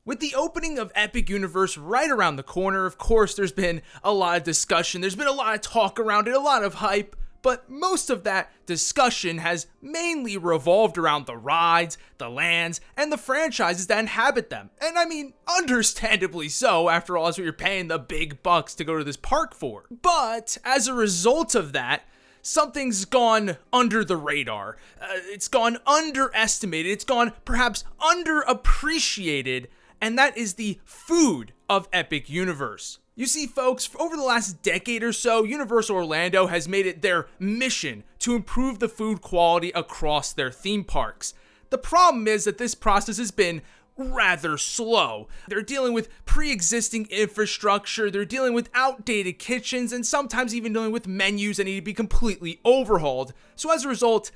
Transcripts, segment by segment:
With the opening of Epic Universe right around the corner, of course, there's been a lot of discussion, there's been a lot of talk around it, a lot of hype, but most of that discussion has mainly revolved around the rides, the lands, and the franchises that inhabit them. And I mean, understandably so, after all, that's what you're paying the big bucks to go to this park for. But as a result of that, something's gone under the radar. It's gone underestimated, it's gone perhaps underappreciated, and that is the food of Epic Universe. You see, folks, over the last decade or so, Universal Orlando has made it their mission to improve the food quality across their theme parks. The problem is that this process has been rather slow. They're dealing with pre-existing infrastructure, they're dealing with outdated kitchens, and sometimes even dealing with menus that need to be completely overhauled. So as a result,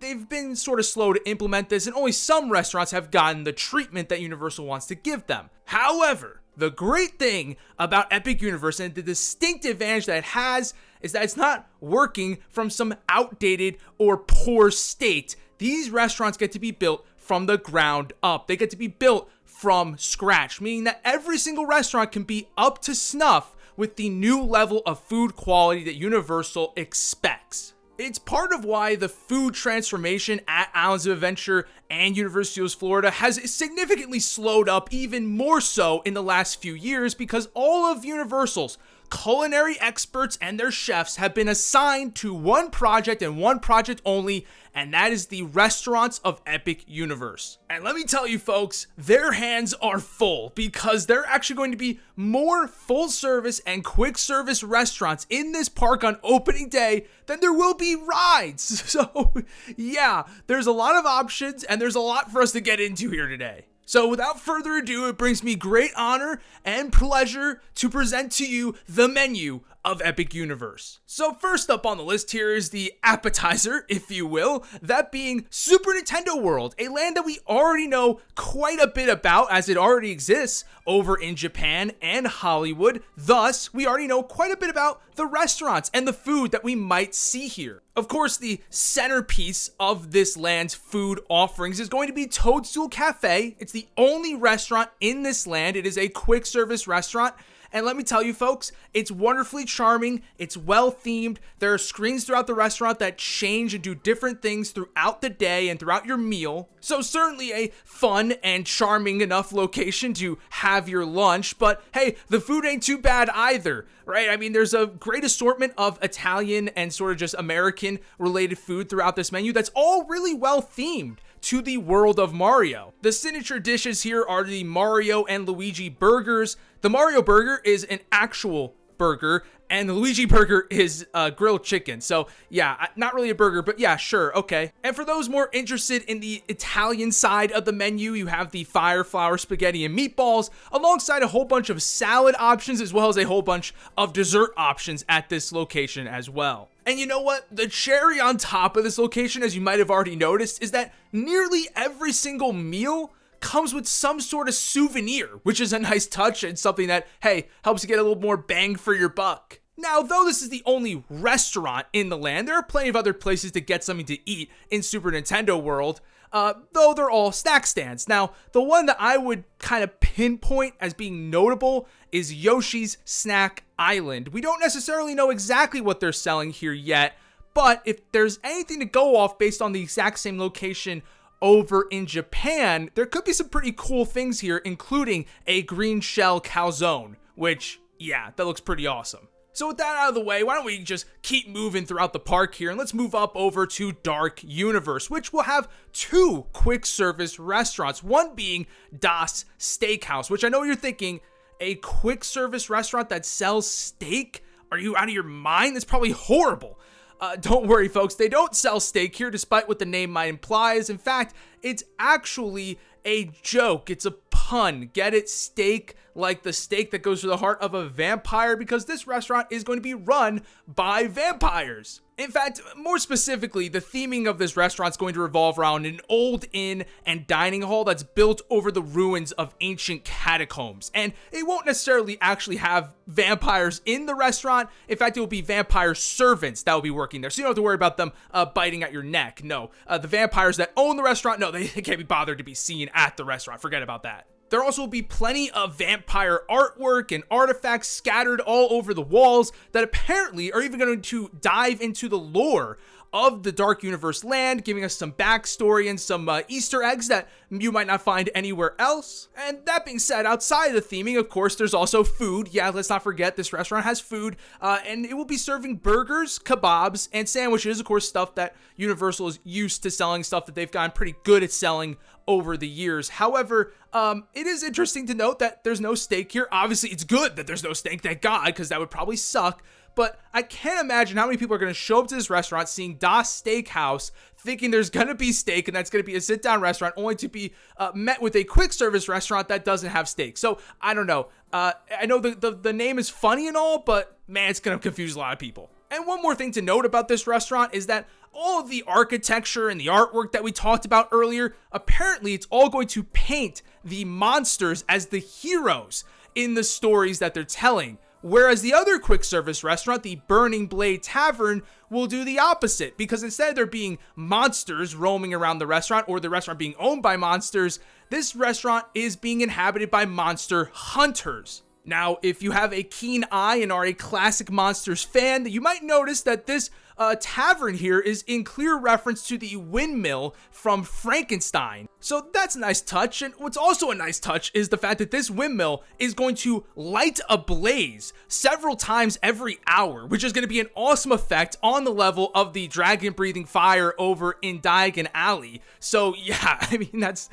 they've been sort of slow to implement this, and only some restaurants have gotten the treatment that Universal wants to give them. However, the great thing about Epic Universe and the distinct advantage that it has is that it's not working from some outdated or poor state. These restaurants get to be built from the ground up. They get to be built from scratch, meaning that every single restaurant can be up to snuff with the new level of food quality that Universal expects. It's part of why the food transformation at Islands of Adventure and Universal Studios Florida has significantly slowed up, even more so in the last few years, because all of Universal's culinary experts and their chefs have been assigned to one project and one project only, and that is the restaurants of Epic Universe. And let me tell you folks, their hands are full because they're actually going to be more full service and quick service restaurants in this park on opening day than there will be rides. So yeah, there's a lot of options and there's a lot for us to get into here today. So without further ado, it brings me great honor and pleasure to present to you the menu of Epic Universe. So first up on the list here is the appetizer, if you will, that being Super Nintendo World, a land that we already know quite a bit about as it already exists over in Japan and Hollywood. Thus, we already know quite a bit about the restaurants and the food that we might see here. Of course, the centerpiece of this land's food offerings is going to be Toadstool Cafe. It's the only restaurant in this land. It is a quick service restaurant. And let me tell you folks, it's wonderfully charming, it's well themed, there are screens throughout the restaurant that change and do different things throughout the day and throughout your meal. So certainly a fun and charming enough location to have your lunch, but hey, the food ain't too bad either, right? I mean, there's a great assortment of Italian and sort of just American related food throughout this menu that's all really well themed to the world of Mario. The signature dishes here are the Mario and Luigi burgers. The Mario burger is an actual burger, and the Luigi burger is grilled chicken. So yeah, not really a burger, but yeah, sure, okay. And for those more interested in the Italian side of the menu, you have the fire flour spaghetti and meatballs, alongside a whole bunch of salad options, as well as a whole bunch of dessert options at this location as well. And you know what? The cherry on top of this location, as you might have already noticed, is that nearly every single meal comes with some sort of souvenir, which is a nice touch and something that, hey, helps you get a little more bang for your buck. Now, though this is the only restaurant in the land, there are plenty of other places to get something to eat in Super Nintendo World, though they're all snack stands. Now, the one that I would kind of pinpoint as being notable is Yoshi's Snack Island. We don't necessarily know exactly what they're selling here yet, but if there's anything to go off based on the exact same location over in Japan, there could be some pretty cool things here, including a green shell calzone, which, yeah, that looks pretty awesome. So with that out of the way, why don't we just keep moving throughout the park here, and let's move up over to Dark Universe, which will have two quick service restaurants, one being Das Steakhouse, which I know you're thinking, a quick service restaurant that sells steak? Are you out of your mind? That's probably horrible. Don't worry, folks. They don't sell steak here, despite what the name might imply. In fact, it's actually a joke. It's a pun. Get it? Steak, like the steak that goes to the heart of a vampire, because this restaurant is going to be run by vampires. In fact, more specifically, the theming of this restaurant is going to revolve around an old inn and dining hall that's built over the ruins of ancient catacombs. And it won't necessarily actually have vampires in the restaurant. In fact, it will be vampire servants that will be working there. So you don't have to worry about them biting at your neck. No, the vampires that own the restaurant, no, they can't be bothered to be seen at the restaurant. Forget about that. There also will be plenty of vampire artwork and artifacts scattered all over the walls that apparently are even going to dive into the lore of the Dark Universe land, giving us some backstory and some Easter eggs that you might not find anywhere else. And that being said, outside of the theming, of course, there's also food. Yeah, let's not forget this restaurant has food, and it will be serving burgers, kebabs, and sandwiches. Of course, stuff that Universal is used to selling, stuff that they've gotten pretty good at selling over the years. However, it is interesting to note that there's no steak here. Obviously, it's good that there's no steak, thank God, because that would probably suck. But I can't imagine how many people are going to show up to this restaurant seeing Das Steakhouse, thinking there's going to be steak and that's going to be a sit-down restaurant, only to be met with a quick service restaurant that doesn't have steak. So, I don't know. I know the name is funny and all, but man, it's going to confuse a lot of people. And one more thing to note about this restaurant is that all of the architecture and the artwork that we talked about earlier, apparently it's all going to paint the monsters as the heroes in the stories that they're telling. Whereas the other quick service restaurant, the Burning Blade Tavern, will do the opposite, because instead of there being monsters roaming around the restaurant or the restaurant being owned by monsters, this restaurant is being inhabited by monster hunters. Now, if you have a keen eye and are a classic Monsters fan, you might notice that this tavern here is in clear reference to the windmill from Frankenstein. So that's a nice touch. And what's also a nice touch is the fact that this windmill is going to light a blaze several times every hour, which is going to be an awesome effect on the level of the dragon breathing fire over in Diagon Alley. So yeah, I mean, that's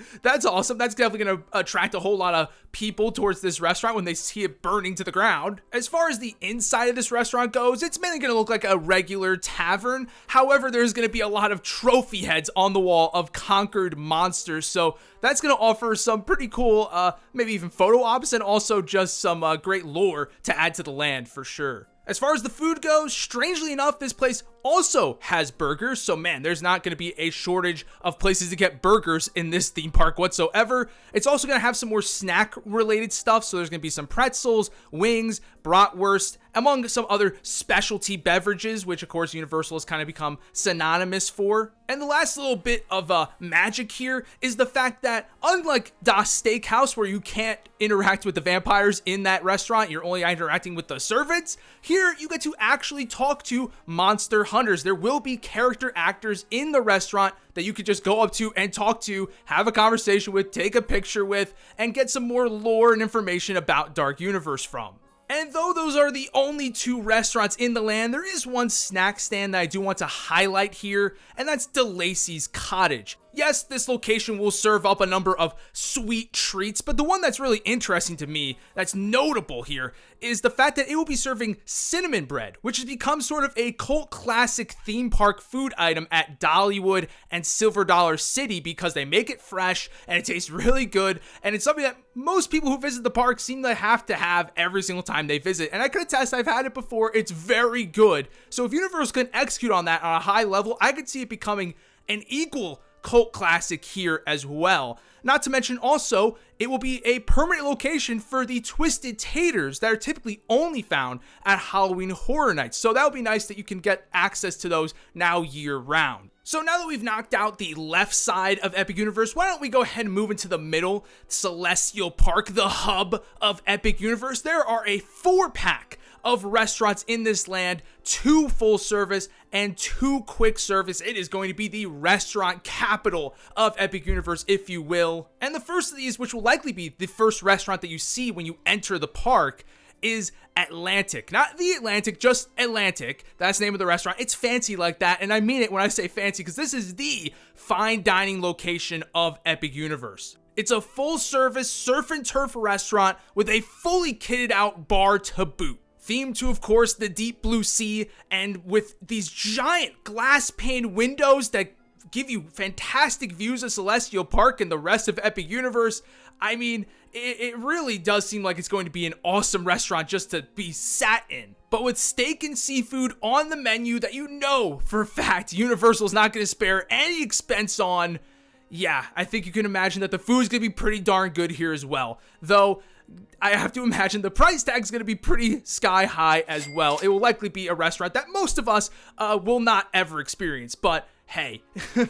awesome. That's definitely going to attract a whole lot of people towards this restaurant when they see it burning to the ground. As far as the inside of this restaurant goes, it's mainly going to look like a regular tavern. However, there's going to be a lot of trophy heads on the wall of conquered monsters, so that's going to offer some pretty cool, maybe even photo ops, and also just some great lore to add to the land for sure. As far as the food goes, strangely enough, this place also has burgers. So man, there's not going to be a shortage of places to get burgers in this theme park whatsoever. It's also going to have some more snack related stuff. So there's going to be some pretzels, wings, bratwurst, among some other specialty beverages, which of course Universal has kind of become synonymous for. And the last little bit of magic here is the fact that unlike Das Steakhouse, where you can't interact with the vampires in that restaurant, you're only interacting with the servants, here you get to actually talk to monster hunters. There will be character actors in the restaurant that you could just go up to and talk to, have a conversation with, take a picture with, and get some more lore and information about Dark Universe from. And though those are the only two restaurants in the land, there is one snack stand that I do want to highlight here, and that's DeLacy's Cottage. Yes, this location will serve up a number of sweet treats, but the one that's really interesting to me, that's notable here, is the fact that it will be serving cinnamon bread, which has become sort of a cult classic theme park food item at Dollywood and Silver Dollar City because they make it fresh and it tastes really good, and it's something that most people who visit the park seem to have every single time they visit. And I could attest, I've had it before, it's very good. So if Universal can execute on that on a high level, I could see it becoming an equal cult classic here as well. Not to mention also, it will be a permanent location for the Twisted Taters that are typically only found at Halloween Horror Nights. So that would be nice that you can get access to those now year round. So now that we've knocked out the left side of Epic Universe, why don't we go ahead and move into the middle, Celestial Park, the hub of Epic Universe. There are a 4-pack of restaurants in this land, 2 full service and 2 quick service. It is going to be the restaurant capital of Epic Universe, if you will. And the first of these, which will likely be the first restaurant that you see when you enter the park, is Atlantic. Not the Atlantic, just Atlantic. That's the name of the restaurant. It's fancy like that, and I mean it when I say fancy, because this is the fine dining location of Epic Universe. It's a full-service surf and turf restaurant with a fully kitted out bar to boot. Themed to, of course, the deep blue sea, and with these giant glass pane windows that give you fantastic views of Celestial Park and the rest of Epic Universe. I mean, it really does seem like it's going to be an awesome restaurant just to be sat in. But with steak and seafood on the menu that you know for a fact Universal's not going to spare any expense on, yeah, I think you can imagine that the food's going to be pretty darn good here as well. Though, I have to imagine the price tag is going to be pretty sky high as well. It will likely be a restaurant that most of us will not ever experience. But hey,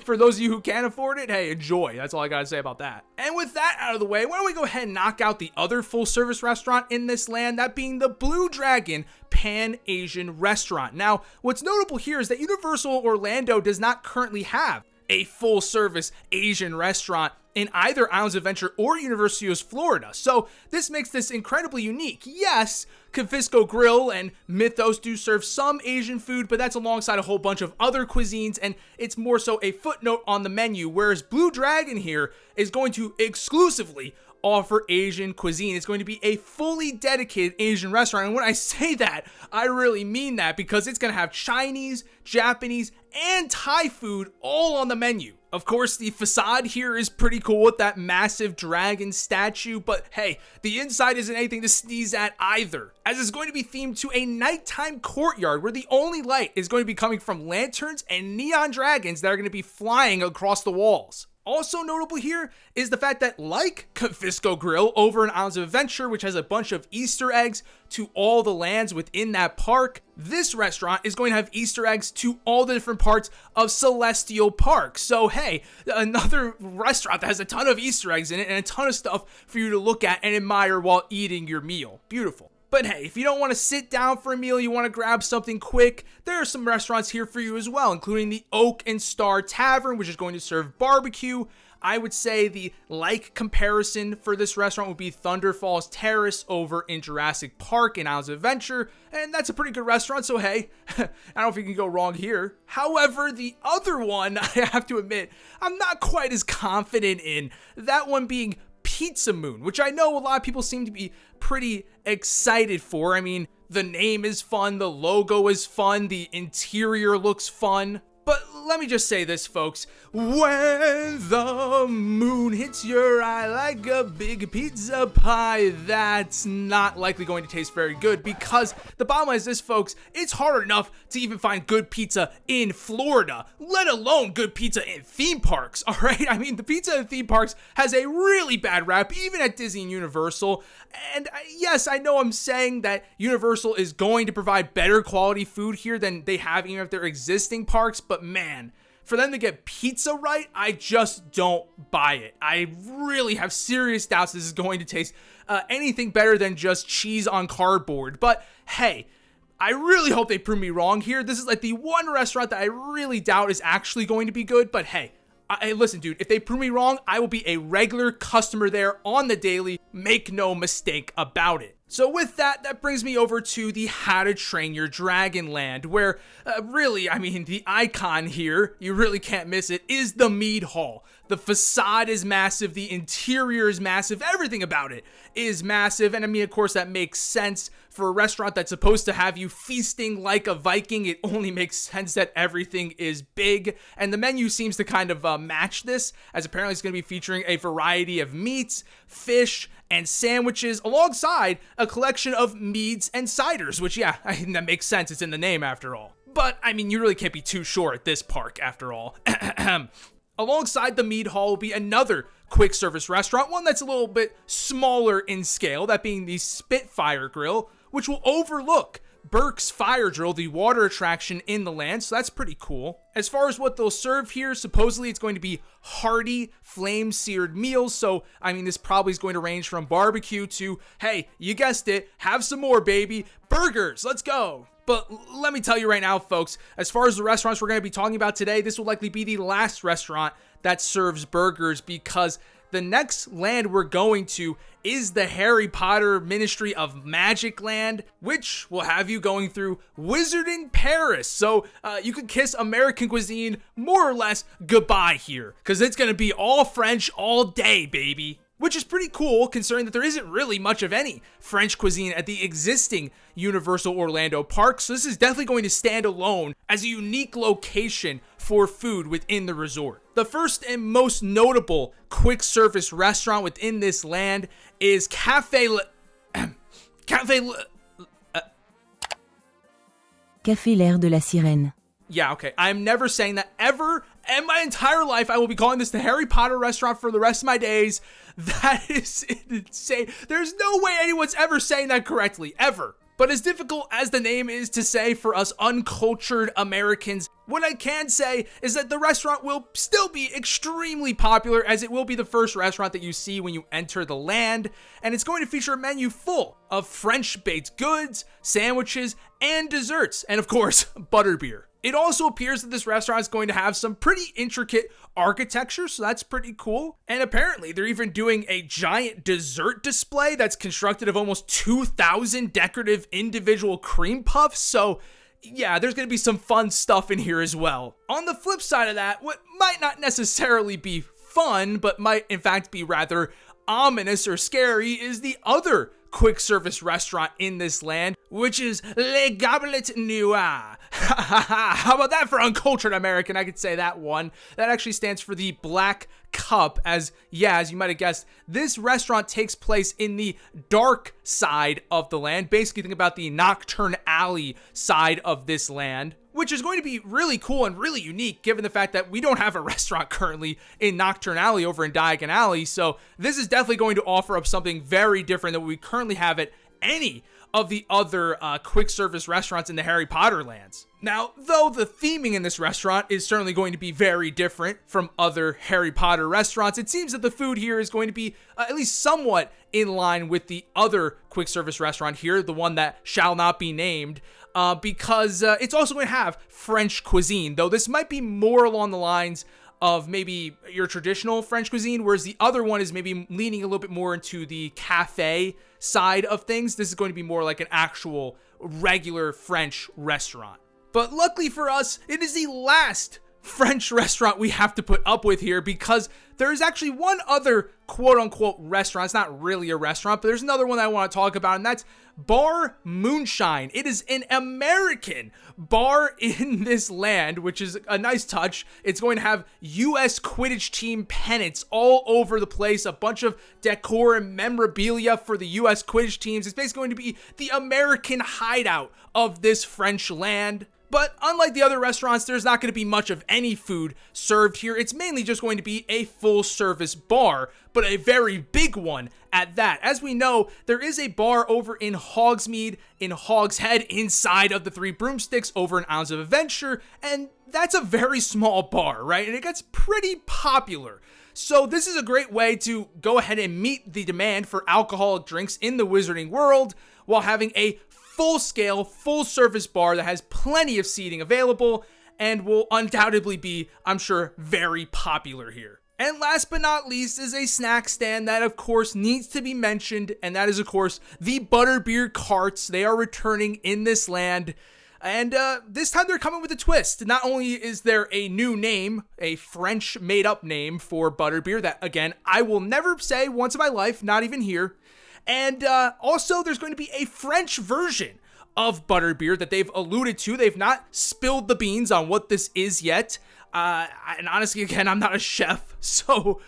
for those of you who can't afford it, hey, enjoy. That's all I gotta say about that. And with that out of the way, why don't we go ahead and knock out the other full-service restaurant in this land, that being the Blue Dragon Pan-Asian restaurant. Now, what's notable here is that Universal Orlando does not currently have a full-service Asian restaurant in either Islands of Adventure or Universal Studios Florida. So this makes this incredibly unique. Yes, Confisco Grill and Mythos do serve some Asian food, but that's alongside a whole bunch of other cuisines, and it's more so a footnote on the menu, whereas Blue Dragon here is going to exclusively offer Asian cuisine. It's going to be a fully dedicated Asian restaurant, and when I say that, I really mean that, because it's going to have Chinese, Japanese, and Thai food all on the menu. Of course, the facade here is pretty cool with that massive dragon statue, but hey, the inside isn't anything to sneeze at either, as it's going to be themed to a nighttime courtyard where the only light is going to be coming from lanterns and neon dragons that are going to be flying across the walls. Also notable here is the fact that, like Confisco Grill over in Islands of Adventure, which has a bunch of Easter eggs to all the lands within that park, this restaurant is going to have Easter eggs to all the different parts of Celestial Park. So hey, another restaurant that has a ton of Easter eggs in it and a ton of stuff for you to look at and admire while eating your meal. Beautiful. But hey, if you don't want to sit down for a meal, you want to grab something quick, there are some restaurants here for you as well, including the Oak and Star Tavern, which is going to serve barbecue. I would say the like comparison for this restaurant would be Thunder Falls Terrace over in Jurassic Park in Islands of Adventure, and that's a pretty good restaurant, so hey, I don't know if you can go wrong here. However, the other one, I have to admit, I'm not quite as confident in, that one being Pizza Moon, which I know a lot of people seem to be pretty excited for. I mean, the name is fun, the logo is fun, the interior looks fun. But let me just say this, folks. When the moon hits your eye like a big pizza pie, that's not likely going to taste very good, because the bottom line is this, folks. It's hard enough to even find good pizza in Florida, let alone good pizza in theme parks, all right? I mean, the pizza in theme parks has a really bad rap, even at Disney and Universal. And yes, I know I'm saying that Universal is going to provide better quality food here than they have even at their existing parks, but man, for them to get pizza right, I just don't buy it. I really have serious doubts this is going to taste anything better than just cheese on cardboard. But hey, I really hope they prove me wrong here. This is like the one restaurant that I really doubt is actually going to be good. But hey, listen, dude, if they prove me wrong, I will be a regular customer there on the daily. Make no mistake about it. So with that, that brings me over to the How to Train Your Dragon land, where really, I mean, the icon here, you really can't miss it, is the mead hall. The facade is massive, the interior is massive, everything about it is massive, and I mean, of course, that makes sense for a restaurant that's supposed to have you feasting like a Viking. It only makes sense that everything is big, and the menu seems to kind of match this, as apparently it's going to be featuring a variety of meats, fish, and sandwiches, alongside a collection of meads and ciders, which, yeah, that makes sense. It's in the name after all. But, I mean, you really can't be too sure at this park after all. Alongside the mead hall will be another quick service restaurant, one that's a little bit smaller in scale, that being the Spitfire Grill, which will overlook Berk's Fire Drill, the water attraction in the land, so that's pretty cool. As far as what they'll serve here, supposedly it's going to be hearty, flame-seared meals, so, I mean, this probably is going to range from barbecue to, hey, you guessed it, have some more, baby, burgers, let's go! But let me tell you right now, folks, as far as the restaurants we're going to be talking about today, this will likely be the last restaurant that serves burgers, because the next land we're going to is the Harry Potter Ministry of Magic land, which will have you going through Wizarding Paris. So you can kiss American cuisine more or less goodbye here, because it's going to be all French all day, baby. Which is pretty cool, considering that there isn't really much of any French cuisine at the existing Universal Orlando park, so this is definitely going to stand alone as a unique location for food within the resort. The first and most notable quick service restaurant within this land is Café L'air de la Sirène. Yeah, okay, I'm never saying that ever in my entire life. I will be calling this the Harry Potter restaurant for the rest of my days. That is insane. There's no way anyone's ever saying that correctly, ever. But as difficult as the name is to say for us uncultured Americans, what I can say is that the restaurant will still be extremely popular, as it will be the first restaurant that you see when you enter the land, and it's going to feature a menu full of French baked goods, sandwiches, and desserts, and of course, butterbeer. It also appears that this restaurant is going to have some pretty intricate architecture, so that's pretty cool. And apparently, they're even doing a giant dessert display that's constructed of almost 2,000 decorative individual cream puffs, so yeah, there's going to be some fun stuff in here as well. On the flip side of that, what might not necessarily be fun, but might in fact be rather ominous or scary, is the other quick service restaurant in this land, which is Le Goblet Noir. How about that for uncultured American? I could say that one. That actually stands for the Black Cup, as you might have guessed, this restaurant takes place in the dark side of the land. Basically, think about the Nocturne Alley side of this land, which is going to be really cool and really unique given the fact that we don't have a restaurant currently in Nocturne Alley over in Diagon Alley. So this is definitely going to offer up something very different than we currently have at any of the other quick service restaurants in the Harry Potter lands. Now, though the theming in this restaurant is certainly going to be very different from other Harry Potter restaurants, it seems that the food here is going to be at least somewhat in line with the other quick service restaurant here, the one that shall not be named, because it's also going to have French cuisine, though this might be more along the lines of maybe your traditional French cuisine, whereas the other one is maybe leaning a little bit more into the cafe side of things. This is going to be more like an actual regular French restaurant. But luckily for us, it is the last French restaurant we have to put up with here, because there is actually one other quote-unquote restaurant. It's not really a restaurant, but there's another one that I want to talk about, and that's Bar Moonshine. It is an American bar in this land, which is a nice touch. It's going to have U.S. Quidditch team pennants all over the place, a bunch of decor and memorabilia for the U.S. Quidditch teams. It's basically going to be the American hideout of this French land. But unlike the other restaurants, there's not going to be much of any food served here. It's mainly just going to be a full-service bar, but a very big one at that. As we know, there is a bar over in Hogsmeade, in Hogshead, inside of the Three Broomsticks over in Islands of Adventure, and that's a very small bar, right? And it gets pretty popular. So this is a great way to go ahead and meet the demand for alcoholic drinks in the Wizarding World while having a full-scale, full-service bar that has plenty of seating available and will undoubtedly be, I'm sure, very popular here. And last but not least is a snack stand that, of course, needs to be mentioned, and that is, of course, the Butterbeer carts. They are returning in this land, and this time they're coming with a twist. Not only is there a new name, a French made-up name for Butterbeer that, again, I will never say once in my life, not even here. And also, there's going to be a French version of Butterbeer that they've alluded to. They've not spilled the beans on what this is yet. And honestly, again, I'm not a chef, so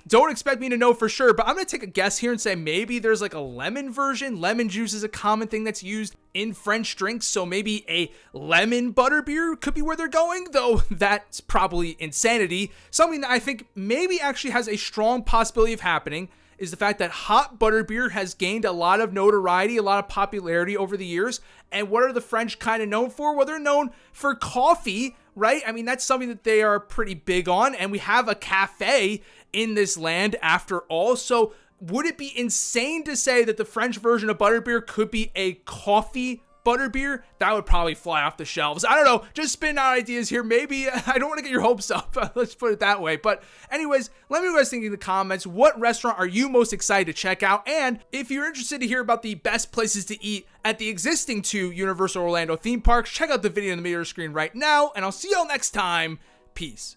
don't expect me to know for sure. But I'm going to take a guess here and say maybe there's like a lemon version. Lemon juice is a common thing that's used in French drinks, so maybe a lemon Butterbeer could be where they're going, though that's probably insanity. Something that I think maybe actually has a strong possibility of happening is the fact that hot butterbeer has gained a lot of notoriety, a lot of popularity over the years. And what are the French kind of known for? Well, they're known for coffee, right? I mean, that's something that they are pretty big on. And we have a cafe in this land after all. So would it be insane to say that the French version of butterbeer could be a coffee Butterbeer? That would probably fly off the shelves. I don't know, just spitting out ideas here. Maybe, I don't want to get your hopes up, let's put it that way. But anyways, let me know what you guys think in the comments. What restaurant are you most excited to check out? And if you're interested to hear about the best places to eat at the existing 2 Universal Orlando theme parks, check out the video in the middle of the screen right now, and I'll see y'all next time. Peace.